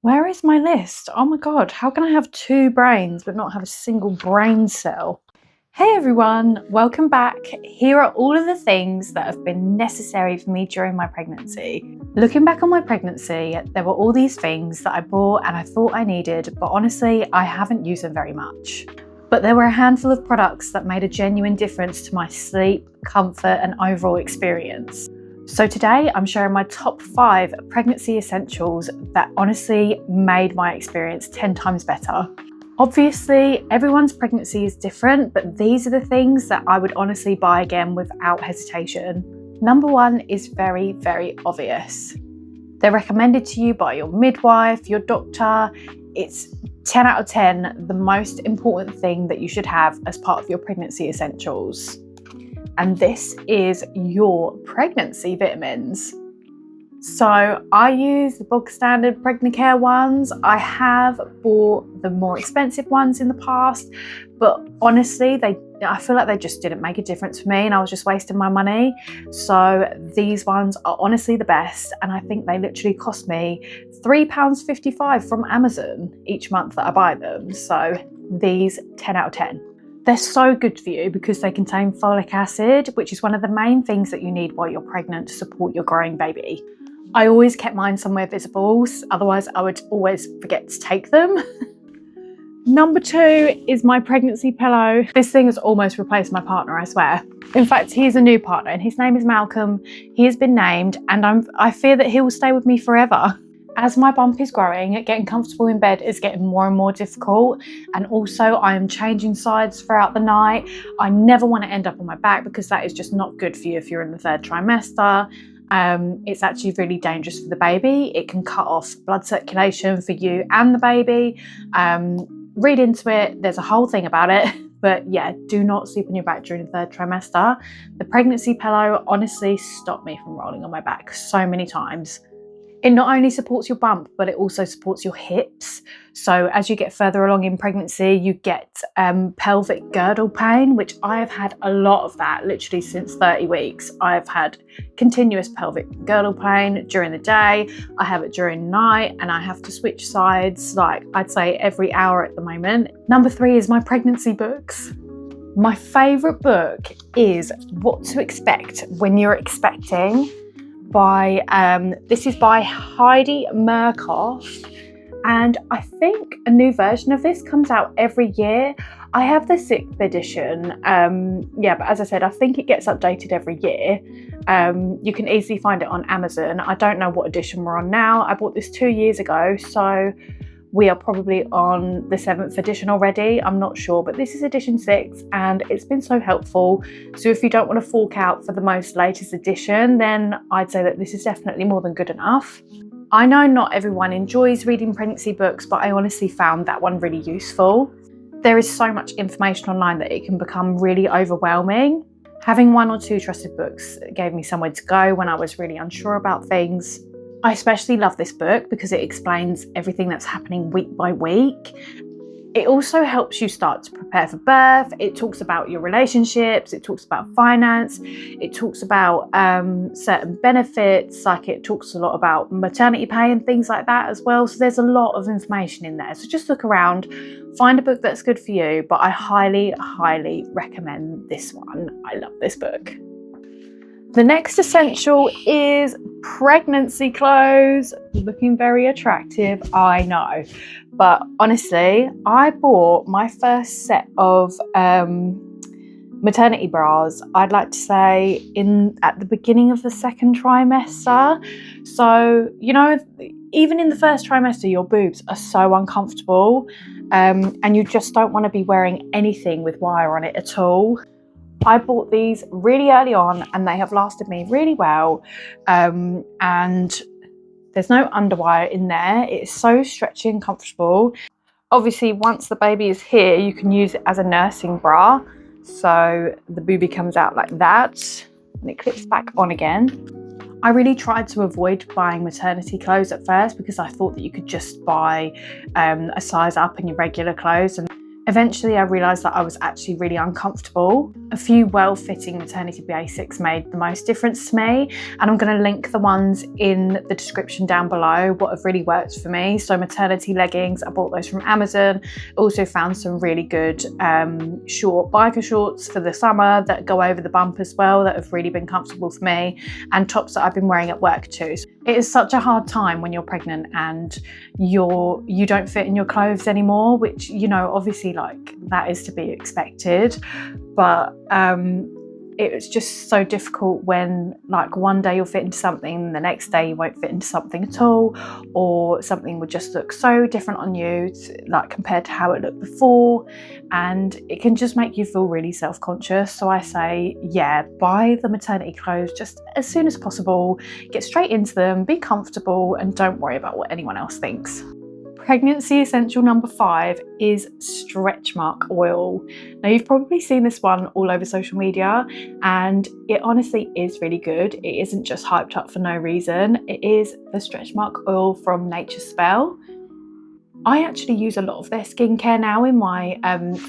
Where is my list? Oh my God, how can I have two brains but not have a single brain cell? Hey everyone, welcome back. Here are all of the things that have been necessary for me during my pregnancy. Looking back on my pregnancy, there were all these things that I bought and I thought I needed, but honestly, I haven't used them very much. But there were a handful of products that made a genuine difference to my sleep, comfort, and overall experience. So today I'm sharing my top 5 pregnancy essentials that honestly made my experience 10 times better. Obviously, everyone's pregnancy is different, but these are the things that I would honestly buy again without hesitation. Number 1 is very, very obvious. They're recommended to you by your midwife, your doctor. It's 10 out of 10, the most important thing that you should have as part of your pregnancy essentials. And this is your pregnancy vitamins. So I use the bog standard Pregnacare ones. I have bought the more expensive ones in the past, but honestly, I feel like they just didn't make a difference for me and I was just wasting my money. So these ones are honestly the best, and I think they literally cost me £3.55 from Amazon each month that I buy them. So these 10 out of 10. They're so good for you because they contain folic acid, which is one of the main things that you need while you're pregnant to support your growing baby. I always kept mine somewhere visible, otherwise I would always forget to take them. Number 2 is my pregnancy pillow. This thing has almost replaced my partner, I swear. In fact, he's a new partner and his name is Malcolm. He has been named and I fear that he will stay with me forever. As my bump is growing, getting comfortable in bed is getting more and more difficult. And also I am changing sides throughout the night. I never want to end up on my back because that is just not good for you if you're in the 3rd trimester. It's actually really dangerous for the baby. It can cut off blood circulation for you and the baby. Read into it, there's a whole thing about it. But yeah, do not sleep on your back during the 3rd trimester. The pregnancy pillow honestly stopped me from rolling on my back so many times. It not only supports your bump, but it also supports your hips. So as you get further along in pregnancy, you get pelvic girdle pain, which I have had a lot of that literally since 30 weeks. I've had continuous pelvic girdle pain during the day. I have it during the night and I have to switch sides, like I'd say every hour at the moment. Number 3 is my pregnancy books. My favourite book is What to Expect When You're Expecting. This is by Heidi Murkoff, and I think a new version of this comes out every year. I have the 6th edition, but as I said, I think it gets updated every year. You can easily find it on Amazon. I don't know what edition we're on now. I bought this 2 years ago, so we are probably on the 7th edition already. I'm not sure, but this is edition 6 and it's been so helpful. So if you don't want to fork out for the most latest edition, then I'd say that this is definitely more than good enough. I know not everyone enjoys reading pregnancy books, but I honestly found that one really useful. There is so much information online that it can become really overwhelming. Having 1 or 2 trusted books gave me somewhere to go when I was really unsure about things. I especially love this book because it explains everything that's happening week by week. It also helps you start to prepare for birth. It talks about your relationships, it talks about finance, it talks about certain benefits, like it talks a lot about maternity pay and things like that as well. So there's a lot of information in there. So just look around, find a book that's good for you, but I highly, highly recommend this one. I love this book. The next essential is pregnancy clothes. Looking very attractive, I know. But honestly, I bought my first set of maternity bras, I'd like to say, at the beginning of the 2nd trimester. So, you know, even in the 1st trimester, your boobs are so uncomfortable and you just don't want to be wearing anything with wire on it at all. I bought these really early on and they have lasted me really well, and there's no underwire in there. It's so stretchy and comfortable. Obviously, once the baby is here, you can use it as a nursing bra, so the boobie comes out like that and it clips back on again. I really tried to avoid buying maternity clothes at first because I thought that you could just buy a size up in your regular clothes, and Eventually, I realised that I was actually really uncomfortable. A few well-fitting maternity basics made the most difference to me, and I'm going to link the ones in the description down below, what have really worked for me. So maternity leggings, I bought those from Amazon. Also found some really good short biker shorts for the summer that go over the bump as well, that have really been comfortable for me, and tops that I've been wearing at work too. It is such a hard time when you're pregnant and you don't fit in your clothes anymore, which, you know, obviously like that is to be expected, but it's just so difficult when like one day you'll fit into something, the next day you won't fit into something at all, or something would just look so different on you like compared to how it looked before, and it can just make you feel really self-conscious. So I say, yeah, buy the maternity clothes just as soon as possible, get straight into them, be comfortable, and don't worry about what anyone else thinks. Pregnancy essential number 5 is stretch mark oil. Now, you've probably seen this one all over social media, and it honestly is really good. It isn't just hyped up for no reason. It is the stretch mark oil from Nature's Spell. I actually use a lot of their skincare now in my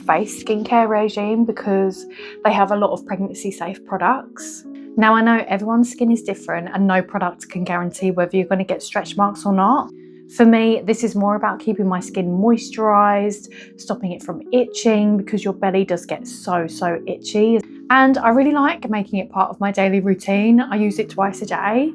face skincare regime because they have a lot of pregnancy safe products. Now, I know everyone's skin is different and no product can guarantee whether you're going to get stretch marks or not. For me, this is more about keeping my skin moisturised, stopping it from itching, because your belly does get so itchy. And I really like making it part of my daily routine. I use it twice a day.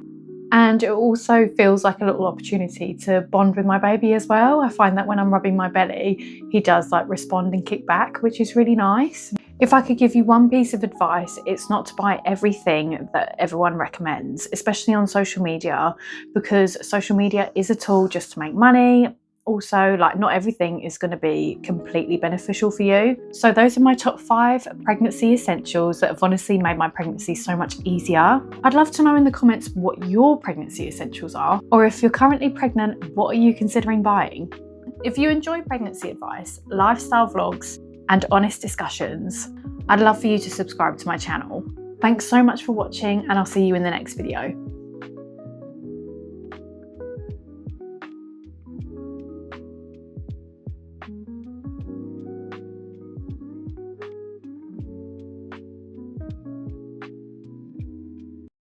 And it also feels like a little opportunity to bond with my baby as well. I find that when I'm rubbing my belly, he does like respond and kick back, which is really nice. If I could give you one piece of advice, it's not to buy everything that everyone recommends, especially on social media, because social media is a tool just to make money. Also, like, not everything is going to be completely beneficial for you. So those are my top 5 pregnancy essentials that have honestly made my pregnancy so much easier. I'd love to know in the comments what your pregnancy essentials are, or if you're currently pregnant, what are you considering buying? If you enjoy pregnancy advice, lifestyle vlogs, and honest discussions, I'd love for you to subscribe to my channel. Thanks so much for watching, and I'll see you in the next video.